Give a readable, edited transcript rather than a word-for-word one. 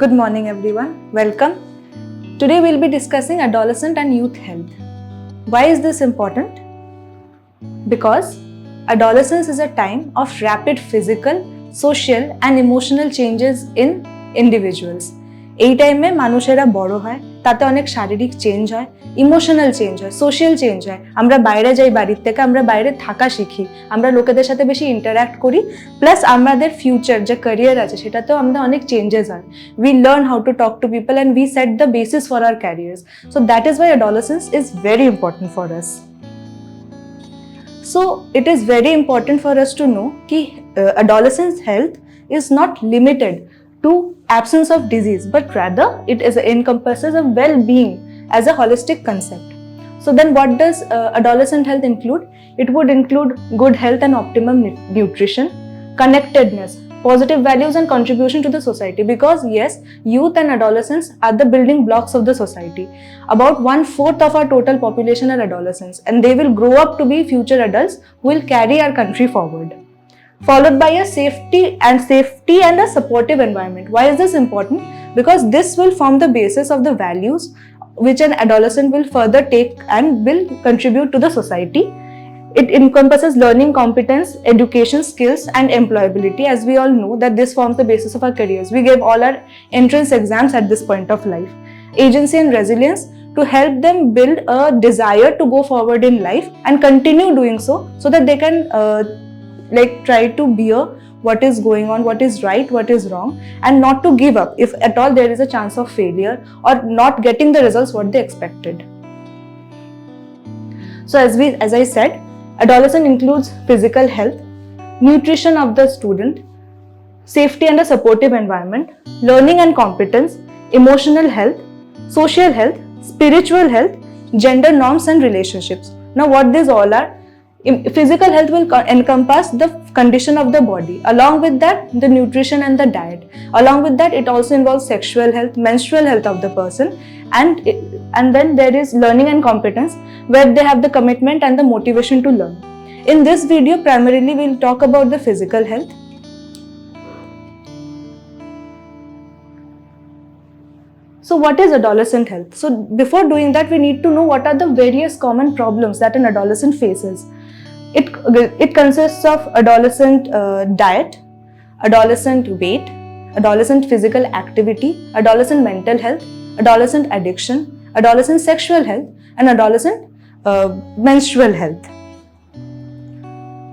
Good morning everyone, welcome. Today we'll be discussing adolescent and youth health. Why is this important? Because adolescence is a time of rapid physical, social and emotional changes in individuals. এই টাইমে মানুষেরা বড় হয়, তাতে অনেক শারীরিক change হয়, emotional change হয়, সোশ্যাল চেঞ্জ হয়। আমরা বাইরে যাই বাড়ির থেকে, আমরা বাইরে থাকা শিখি, আমরা লোকেদের সাথে বেশি ইন্টারঅ্যাক্ট করি, প্লাস আমাদের ফিউচার যে ক্যারিয়ার আছে সেটাতেও আমাদের অনেক চেঞ্জেস হয়। We learn how to talk to people and we set the basis for our carriers. So that is Y adolescence is very important for us. So it is very important for us to know that adolescence health is not limited to absence of disease, but rather it encompasses of well-being as a holistic concept. So then what does adolescent health include? It would include good health and optimum nutrition, connectedness, positive values and contribution to the society, because yes, youth and adolescents are the building blocks of the society. About 1/4 of our total population are adolescents, and they will grow up to be future adults who will carry our country forward. Followed by a safety and a supportive environment. Why is this important? Because this will form the basis of the values which an adolescent will further take and will contribute to the society. It encompasses learning competence, education skills and employability. As we all know that this forms the basis of our careers. We give all our entrance exams at this point of life. Agency and resilience to help them build a desire to go forward in life and continue doing so that they can try to bear what is going on, what is right, what is wrong, and not to give up if at all there is a chance of failure or not getting the results what they expected. So as I said, adolescence includes physical health, nutrition of the student, safety and a supportive environment, learning and competence, emotional health, social health, spiritual health, gender norms and relationships. Now what these all are? Physical health will encompass the condition of the body. Along with that, the nutrition and the diet. Along with that, it also involves sexual health, menstrual health of the person, and then there is learning and competence, where they have the commitment and the motivation to learn. In this video, primarily we'll talk about the physical health. So what is adolescent health? So before doing that, we need to know what are the various common problems that an adolescent faces. It consists of adolescent diet, adolescent weight, adolescent physical activity, adolescent mental health, adolescent addiction, adolescent sexual health, and adolescent menstrual health.